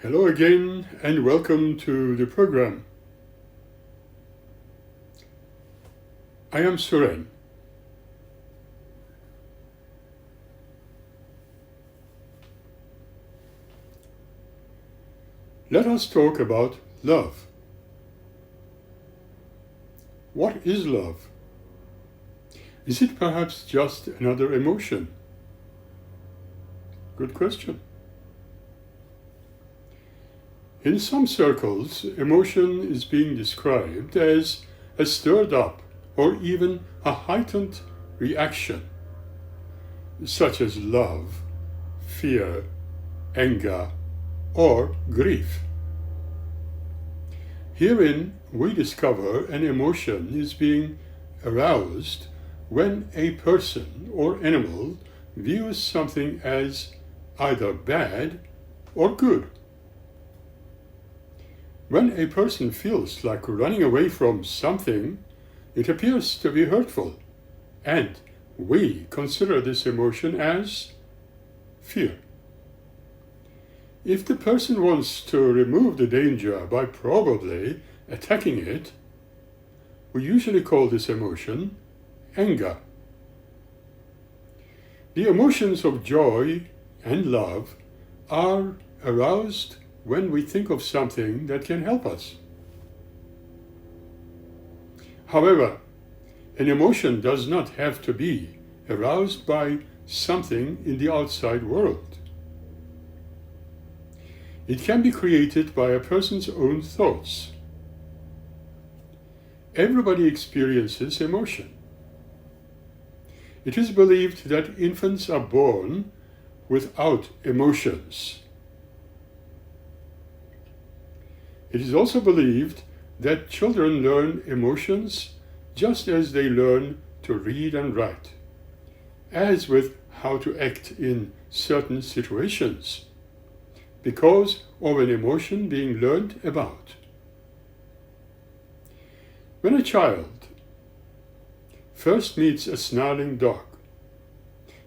Hello again and welcome to the program. I am Suren. Let us talk about love. What is love? Is it perhaps just another emotion? Good question. In some circles, emotion is being described as a stirred up or even a heightened reaction, such as love, fear, anger, or grief. Herein, we discover an emotion is being aroused when a person or animal views something as either bad or good. When a person feels like running away from something, it appears to be hurtful, and we consider this emotion as fear. If the person wants to remove the danger by probably attacking it, we usually call this emotion anger. The emotions of joy and love are aroused when we think of something that can help us. However, an emotion does not have to be aroused by something in the outside world. It can be created by a person's own thoughts. Everybody experiences emotion. It is believed that infants are born without emotions. It is also believed that children learn emotions just as they learn to read and write, as with how to act in certain situations, because of an emotion being learned about. When a child first meets a snarling dog,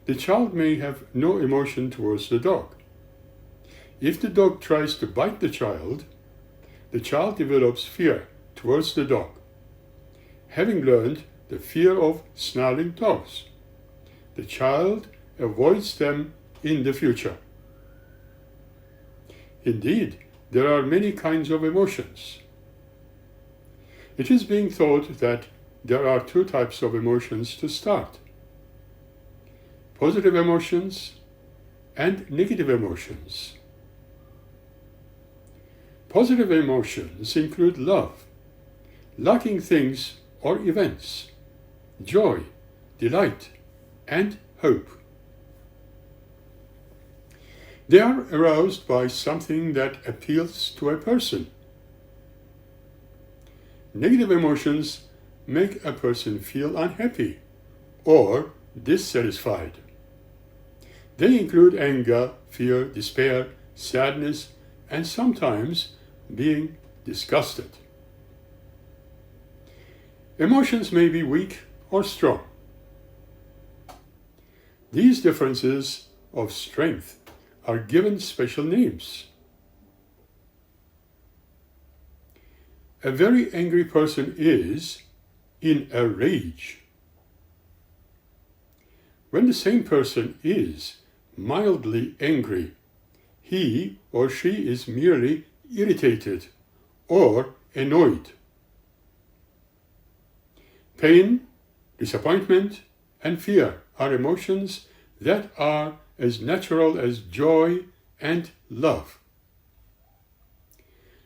the child may have no emotion towards the dog. If the dog tries to bite the child develops fear towards the dog, having learned the fear of snarling dogs. The child avoids them in the future. Indeed, there are many kinds of emotions. It is being thought that there are two types of emotions to start: positive emotions and negative emotions. Positive emotions include love, liking things or events, joy, delight, and hope. They are aroused by something that appeals to a person. Negative emotions make a person feel unhappy or dissatisfied. They include anger, fear, despair, sadness, and sometimes being disgusted. Emotions may be weak or strong. These differences of strength are given special names. A very angry person is in a rage. When the same person is mildly angry, he or she is merely irritated or annoyed. Pain, disappointment, and fear are emotions that are as natural as joy and love.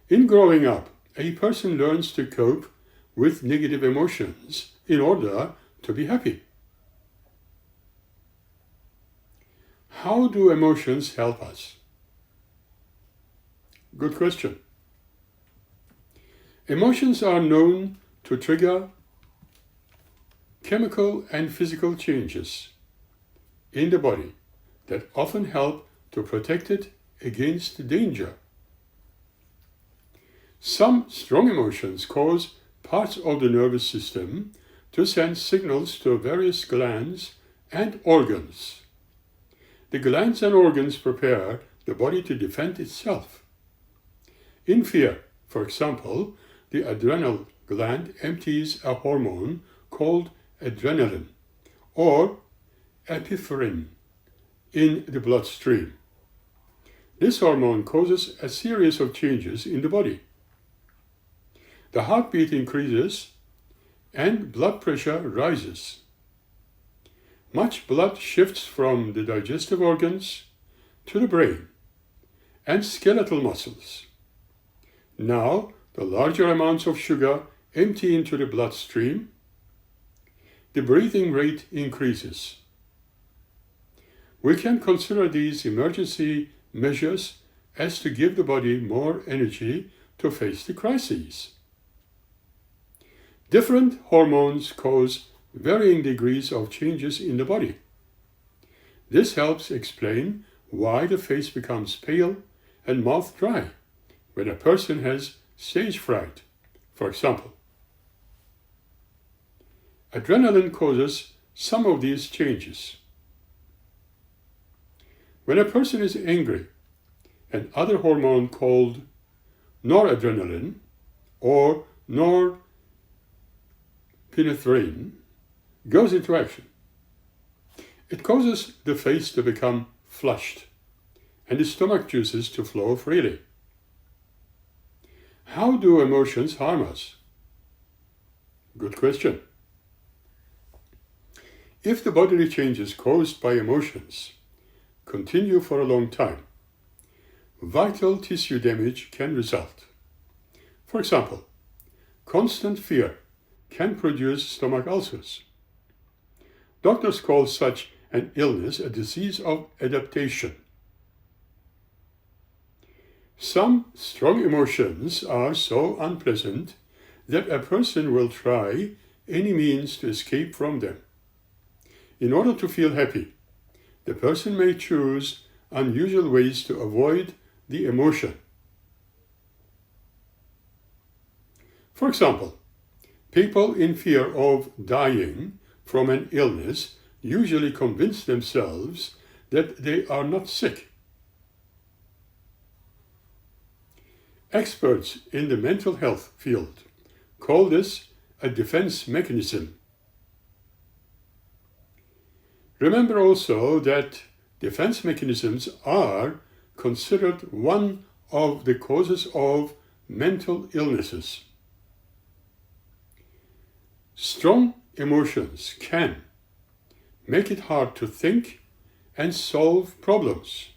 In growing up, a person learns to cope with negative emotions in order to be happy. How do emotions help us? Good question. Emotions are known to trigger chemical and physical changes in the body that often help to protect it against danger. Some strong emotions cause parts of the nervous system to send signals to various glands and organs. The glands and organs prepare the body to defend itself. In fear, for example, the adrenal gland empties a hormone called adrenaline or epinephrine in the bloodstream. This hormone causes a series of changes in the body. The heartbeat increases and blood pressure rises. Much blood shifts from the digestive organs to the brain and skeletal muscles. Now, the larger amounts of sugar empty into the bloodstream. The breathing rate increases. We can consider these emergency measures as to give the body more energy to face the crises. Different hormones cause varying degrees of changes in the body. This helps explain why the face becomes pale and mouth dry when a person has stage fright, for example. Adrenaline causes some of these changes. When a person is angry, an other hormone called noradrenaline or norepinephrine goes into action. It causes the face to become flushed and the stomach juices to flow freely. How do emotions harm us? Good question. If the bodily changes caused by emotions continue for a long time, vital tissue damage can result. For example, constant fear can produce stomach ulcers. Doctors call such an illness a disease of adaptation. Some strong emotions are so unpleasant that a person will try any means to escape from them. In order to feel happy, the person may choose unusual ways to avoid the emotion. For example, people in fear of dying from an illness usually convince themselves that they are not sick. Experts in the mental health field call this a defense mechanism. Remember also that defense mechanisms are considered one of the causes of mental illnesses. Strong emotions can make it hard to think and solve problems.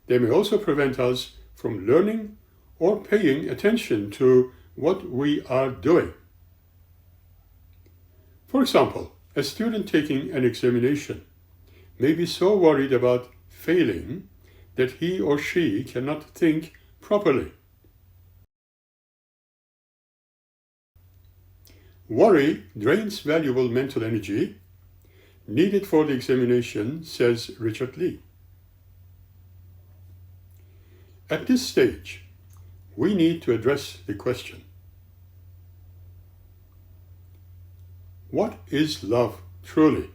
They may also prevent us from learning or paying attention to what we are doing. For example, a student taking an examination may be so worried about failing that he or she cannot think properly. Worry drains valuable mental energy needed for the examination, says Richard Lee. At this stage, we need to address the question: what is love truly?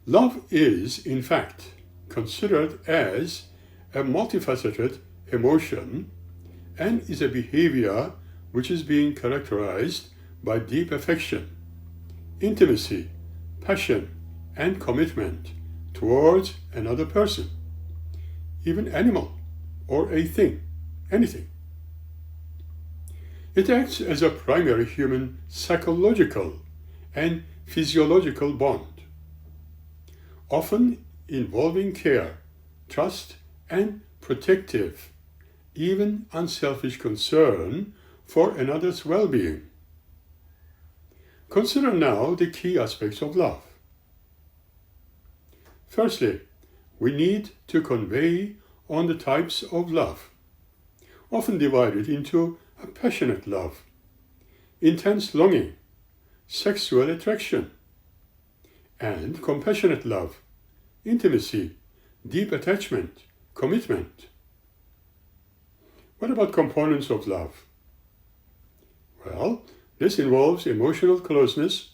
Love is, in fact, considered as a multifaceted emotion and is a behavior which is being characterized by deep affection, intimacy, passion, and commitment towards another person, even animal or a thing, anything. It acts as a primary human psychological and physiological bond, often involving care, trust, and protective, even unselfish concern for another's well-being. Consider now the key aspects of love. Firstly, we need to convey on the types of love, often divided into a passionate love, intense longing, sexual attraction, and compassionate love, intimacy, deep attachment, commitment. What about components of love? Well, this involves emotional closeness,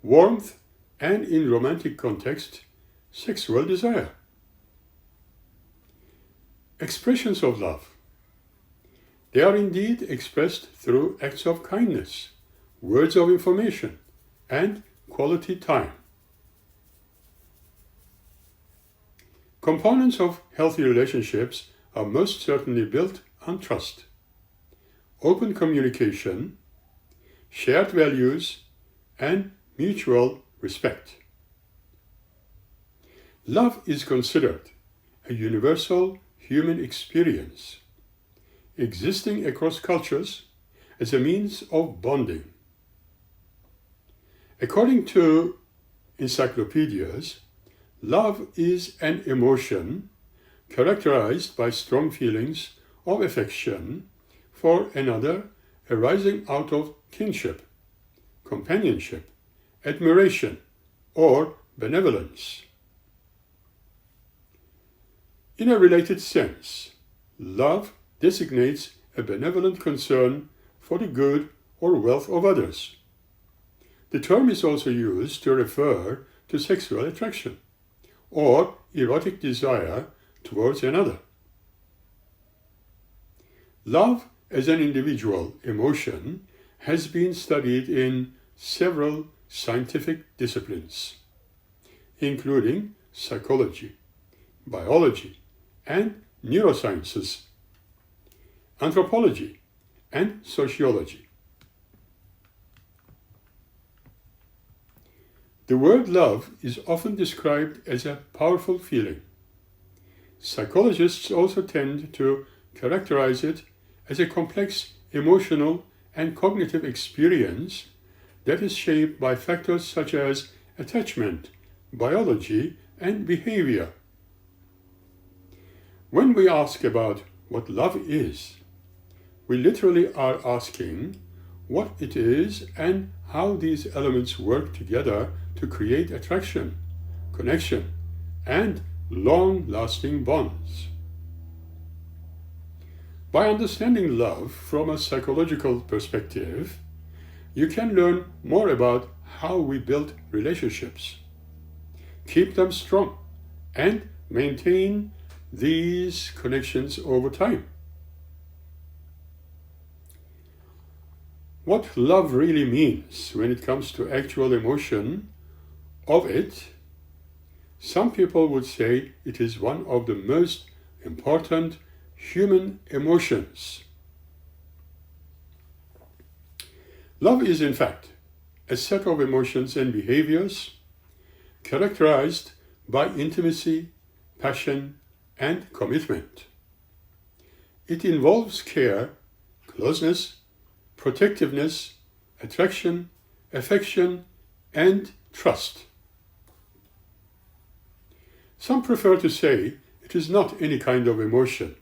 warmth, and in romantic context, sexual desire. Expressions of love. They are indeed expressed through acts of kindness, words of information, and quality time. Components of healthy relationships are most certainly built on trust, open communication, shared values, and mutual respect. Love is considered a universal human experience, existing across cultures as a means of bonding. According to encyclopedias, love is an emotion characterized by strong feelings of affection for another arising out of kinship, companionship, admiration, or benevolence. In a related sense, love designates a benevolent concern for the good or wealth of others. The term is also used to refer to sexual attraction or erotic desire towards another. Love as an individual emotion has been studied in several scientific disciplines, including psychology, biology, and neurosciences, anthropology, and sociology. The word love is often described as a powerful feeling. Psychologists also tend to characterize it as a complex emotional and cognitive experience that is shaped by factors such as attachment, biology, and behavior. When we ask about what love is, we literally are asking what it is and how these elements work together to create attraction, connection, and long-lasting bonds. By understanding love from a psychological perspective, you can learn more about how we build relationships, keep them strong, and maintain these connections over time. What love really means when it comes to actual emotion of it, some people would say it is one of the most important human emotions. Love is, in fact, a set of emotions and behaviors characterized by intimacy, passion, and commitment. It involves care, closeness, protectiveness, attraction, affection, and trust. Some prefer to say it is not any kind of emotion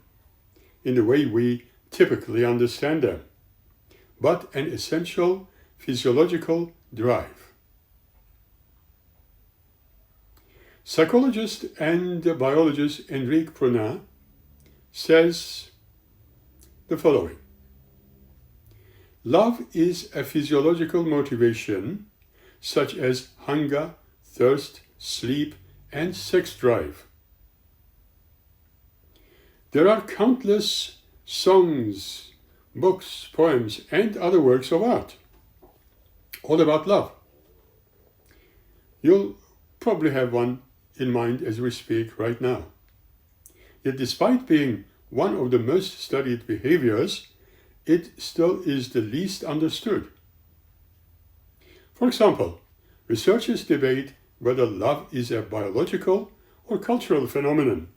in the way we typically understand them, but an essential physiological drive. Psychologist and biologist Enrique Pruna says the following: love is a physiological motivation such as hunger, thirst, sleep, and sex drive. There are countless songs, books, poems, and other works of art all about love. You'll probably have one in mind as we speak right now. Yet despite being one of the most studied behaviors, it still is the least understood. For example, researchers debate whether love is a biological or cultural phenomenon.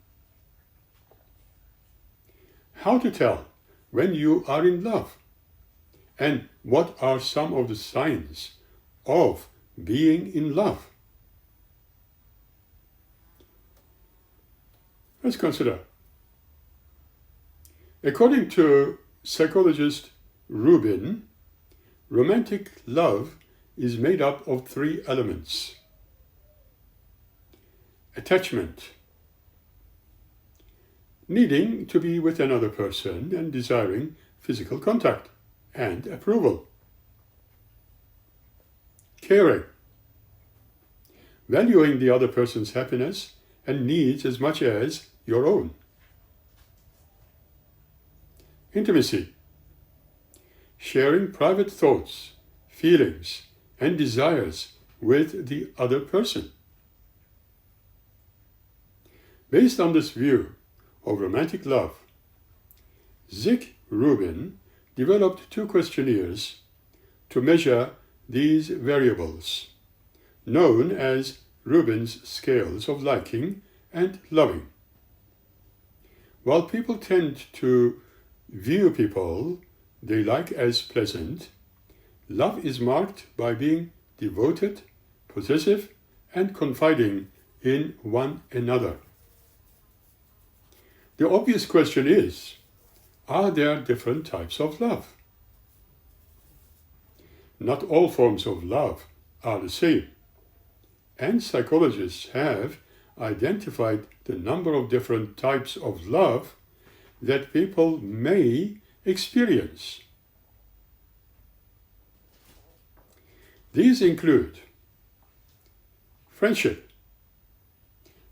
How to tell when you are in love? And what are some of the signs of being in love? Let's consider. According to psychologist Rubin, romantic love is made up of three elements. Attachment, needing to be with another person and desiring physical contact and approval. Caring, valuing the other person's happiness and needs as much as your own. Intimacy, sharing private thoughts, feelings, and desires with the other person. Based on this view of romantic love, Zick Rubin developed two questionnaires to measure these variables, known as Rubin's scales of liking and loving. While people tend to view people they like as pleasant, love is marked by being devoted, possessive, and confiding in one another. The obvious question is, are there different types of love? Not all forms of love are the same, and psychologists have identified the number of different types of love that people may experience. These include friendship.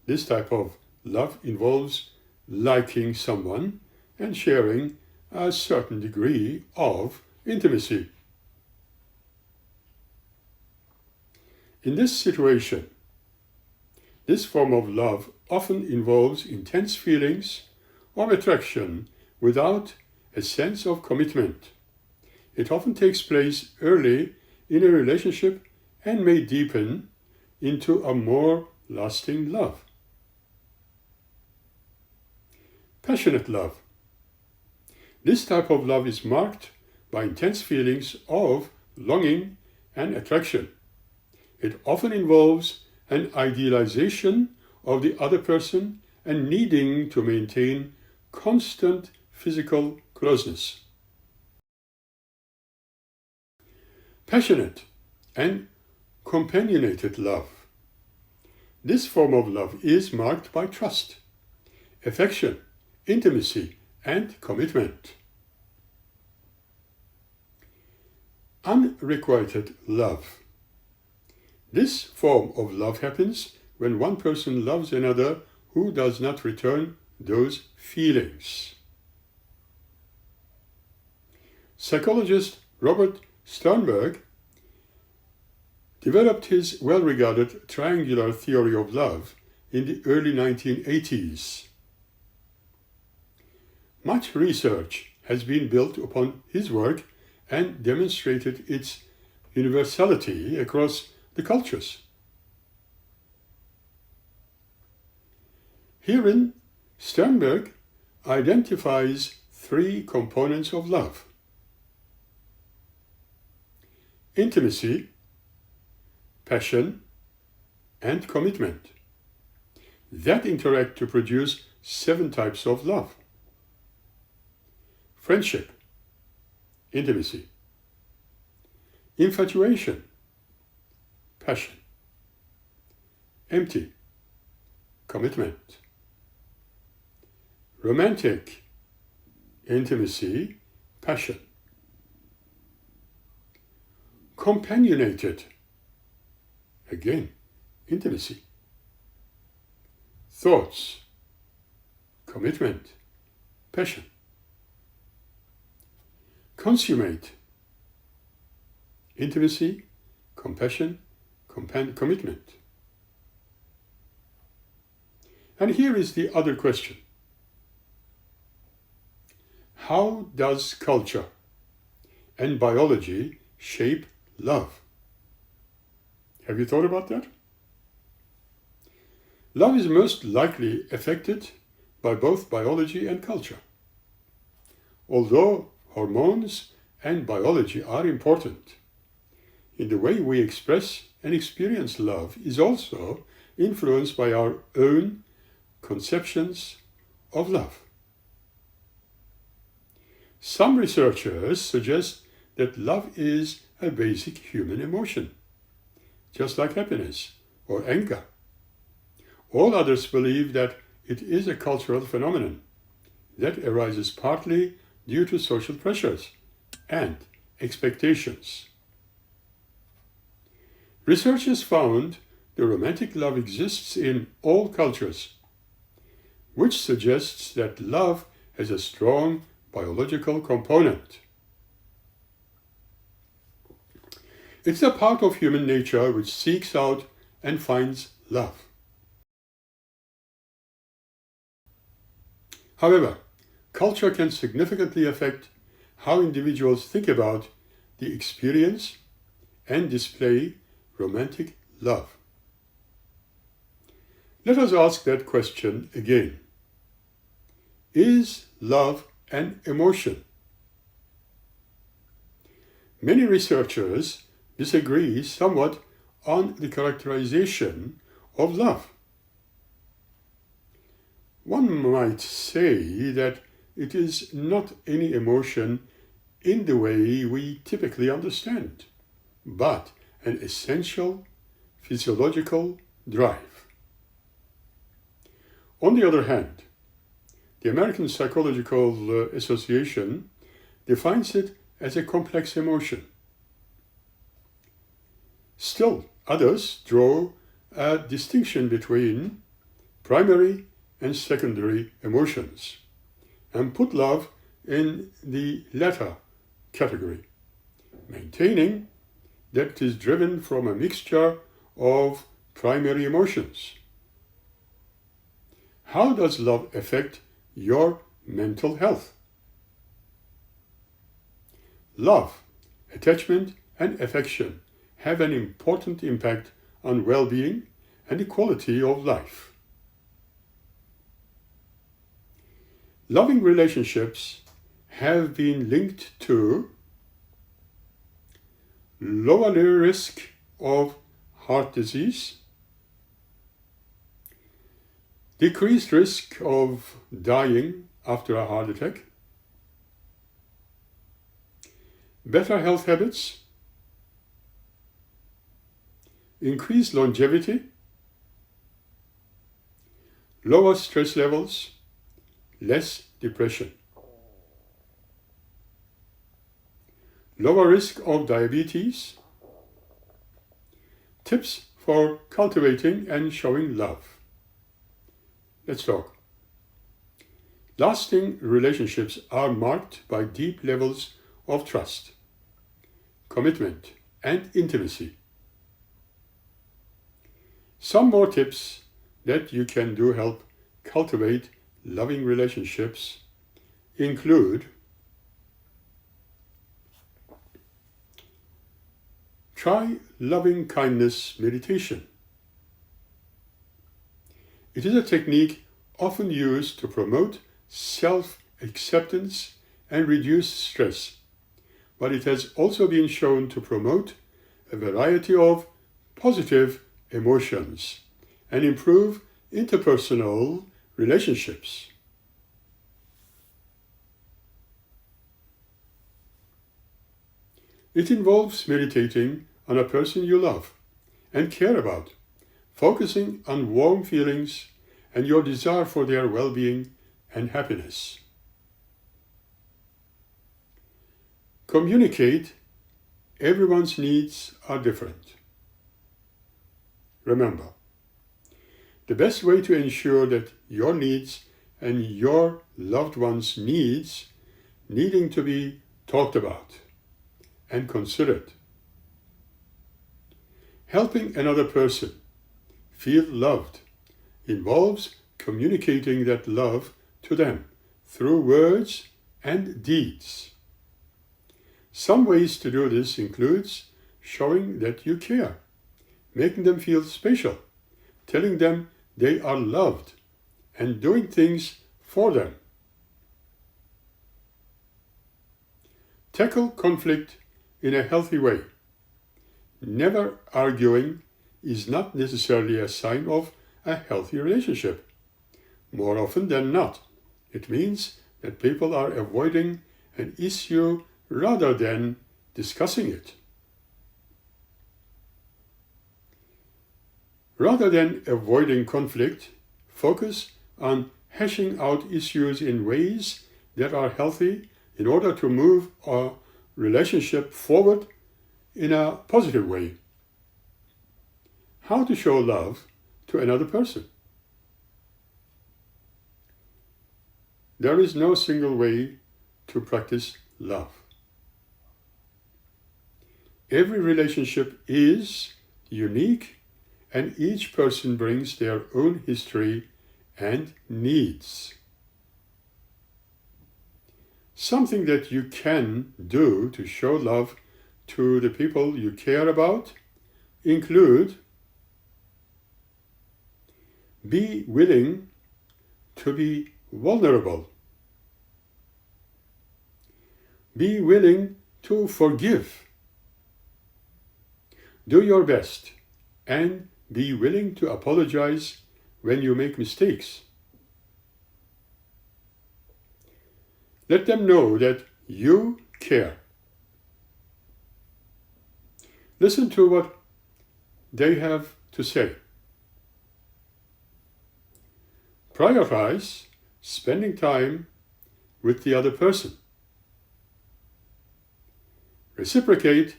This type of love involves liking someone and sharing a certain degree of intimacy. In this situation, this form of love often involves intense feelings of attraction without a sense of commitment. It often takes place early in a relationship and may deepen into a more lasting love. Passionate love. This type of love is marked by intense feelings of longing and attraction. It often involves an idealization of the other person and needing to maintain constant physical closeness. Passionate and companionated love. This form of love is marked by trust, affection, intimacy, and commitment. Unrequited love. This form of love happens when one person loves another who does not return those feelings. Psychologist Robert Sternberg developed his well-regarded triangular theory of love in the early 1980s. Much research has been built upon his work and demonstrated its universality across the cultures. Herein, Sternberg identifies three components of love: intimacy, passion, and commitment that interact to produce 7 types of love. Friendship, intimacy, infatuation, passion, empty, commitment, romantic, intimacy, passion, companionated, again, intimacy, thoughts, commitment, passion, consummate, intimacy, compassion, commitment. And here is the other question. How does culture and biology shape love? Have you thought about that? Love is most likely affected by both biology and culture. Although hormones and biology are important, in the way we express and experience love is also influenced by our own conceptions of love. Some researchers suggest that love is a basic human emotion, just like happiness or anger. All others believe that it is a cultural phenomenon that arises partly due to social pressures and expectations. Research has found the romantic love exists in all cultures, which suggests that love has a strong biological component. It's a part of human nature which seeks out and finds love. However, culture can significantly affect how individuals think about the experience and display romantic love. Let us ask that question again. Is love an emotion? Many researchers disagree somewhat on the characterization of love. One might say that it is not any emotion in the way we typically understand, but an essential physiological drive. On the other hand, the American Psychological Association defines it as a complex emotion. Still, others draw a distinction between primary and secondary emotions and put love in the latter category, maintaining that it is driven from a mixture of primary emotions. How does love affect your mental health? Love, attachment, and affection have an important impact on well-being and the quality of life. Loving relationships have been linked to lower risk of heart disease, decreased risk of dying after a heart attack, better health habits, increased longevity, lower stress levels, less depression, lower risk of diabetes. Tips for cultivating and showing love. Let's talk. Lasting relationships are marked by deep levels of trust, commitment, and intimacy. Some more tips that you can do help cultivate loving relationships include: try loving kindness meditation. It is a technique often used to promote self-acceptance and reduce stress, but it has also been shown to promote a variety of positive emotions and improve interpersonal relationships. It involves meditating on a person you love and care about, focusing on warm feelings and your desire for their well-being and happiness. Communicate. Everyone's needs are different. Remember, the best way to ensure that your needs and your loved one's needs needing to be talked about and considered. Helping another person feel loved involves communicating that love to them through words and deeds. Some ways to do this includes showing that you care, making them feel special, telling them they are loved, and doing things for them. Tackle conflict in a healthy way. Never arguing is not necessarily a sign of a healthy relationship. More often than not, it means that people are avoiding an issue rather than discussing it. Rather than avoiding conflict, focus on hashing out issues in ways that are healthy in order to move a relationship forward in a positive way. How to show love to another person. There is no single way to practice love. Every relationship is unique, and each person brings their own history and needs. Something that you can do to show love to the people you care about include: be willing to be vulnerable. Be willing to forgive. Do your best and be willing to apologize when you make mistakes. Let them know that you care. Listen to what they have to say. Prioritize spending time with the other person. Reciprocate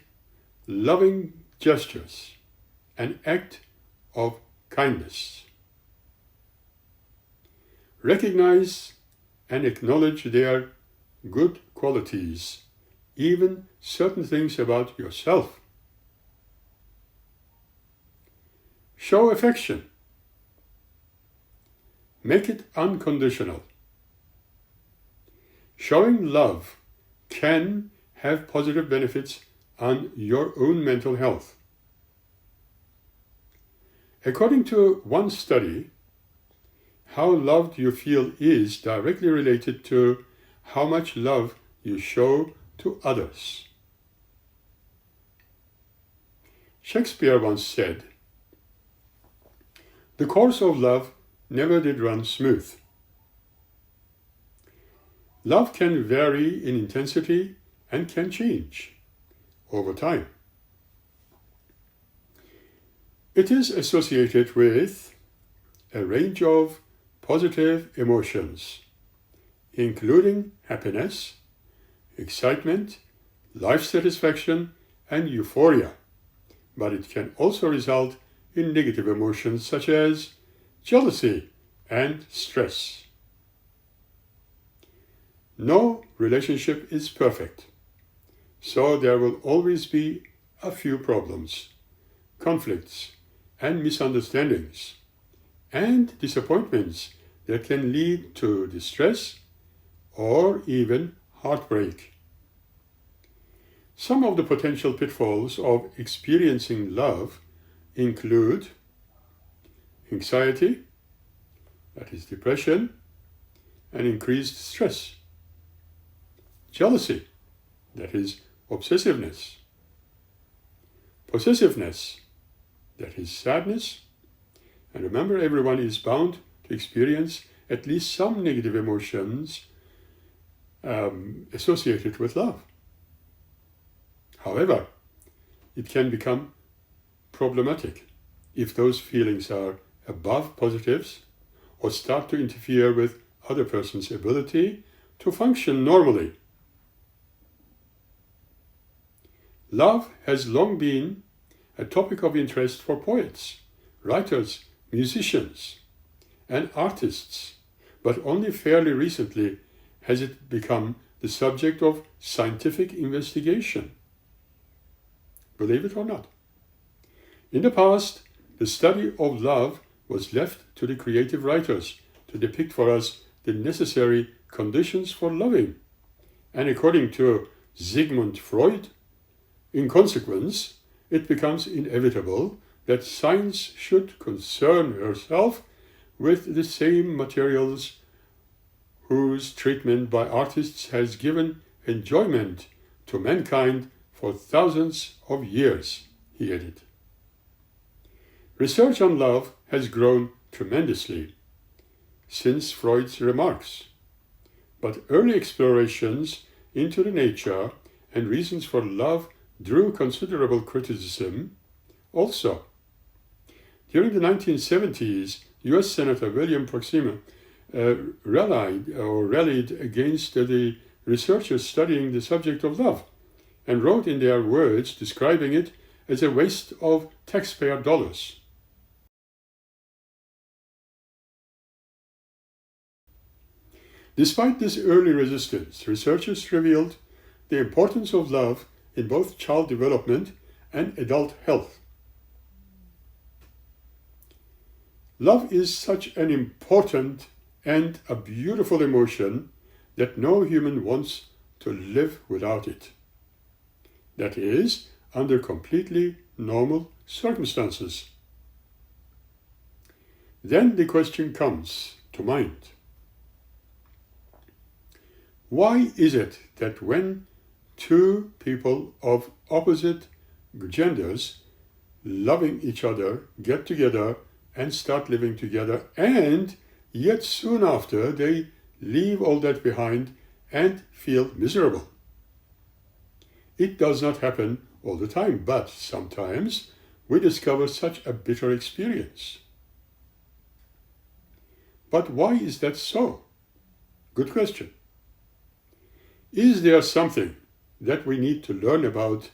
loving gestures, an act of kindness. Recognize and acknowledge their good qualities, even certain things about yourself. Show affection. Make it unconditional. Showing love can have positive benefits on your own mental health. According to one study, how loved you feel is directly related to how much love you show to others. Shakespeare once said, "The course of love never did run smooth." Love can vary in intensity and can change over time. It is associated with a range of positive emotions, including happiness, excitement, life satisfaction, and euphoria, but it can also result in negative emotions such as jealousy and stress. No relationship is perfect, so there will always be a few problems, conflicts, and misunderstandings, and disappointments that can lead to distress or even heartbreak. Some of the potential pitfalls of experiencing love include anxiety, that is depression, and increased stress. Jealousy, that is obsessiveness. Possessiveness, that is sadness. And remember, everyone is bound to experience at least some negative emotions associated with love. However, it can become problematic if those feelings are above positives or start to interfere with other person's ability to function normally. Love has long been a topic of interest for poets, writers, musicians, and artists, but only fairly recently has it become the subject of scientific investigation. Believe it or not. In the past, the study of love was left to the creative writers to depict for us the necessary conditions for loving. And according to Sigmund Freud, in consequence, it becomes inevitable that science should concern herself with the same materials whose treatment by artists has given enjoyment to mankind for thousands of years, he added. Research on love has grown tremendously since Freud's remarks, but early explorations into the nature and reasons for love drew considerable criticism also. During the 1970s, US Senator William Proxima rallied against the researchers studying the subject of love and wrote in their words describing it as a waste of taxpayer dollars. Despite this early resistance, researchers revealed the importance of love in both child development and adult health. Love is such an important and a beautiful emotion that no human wants to live without it. That is, under completely normal circumstances. Then the question comes to mind. Why is it that when two people of opposite genders loving each other get together and start living together, and yet soon after they leave all that behind and feel miserable? It does not happen all the time, but sometimes we discover such a bitter experience. But why is that so? Good question. Is there something that we need to learn about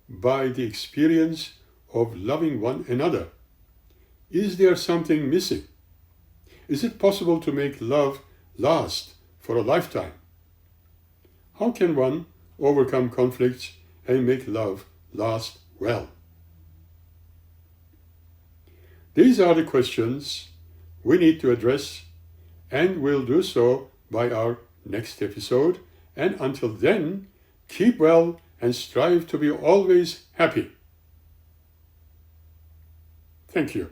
by the experience of loving one another? Is there something missing? Is it possible to make love last for a lifetime? How can one overcome conflicts and make love last well? These are the questions we need to address, and we'll do so by our next episode. And until then, keep well and strive to be always happy. Thank you.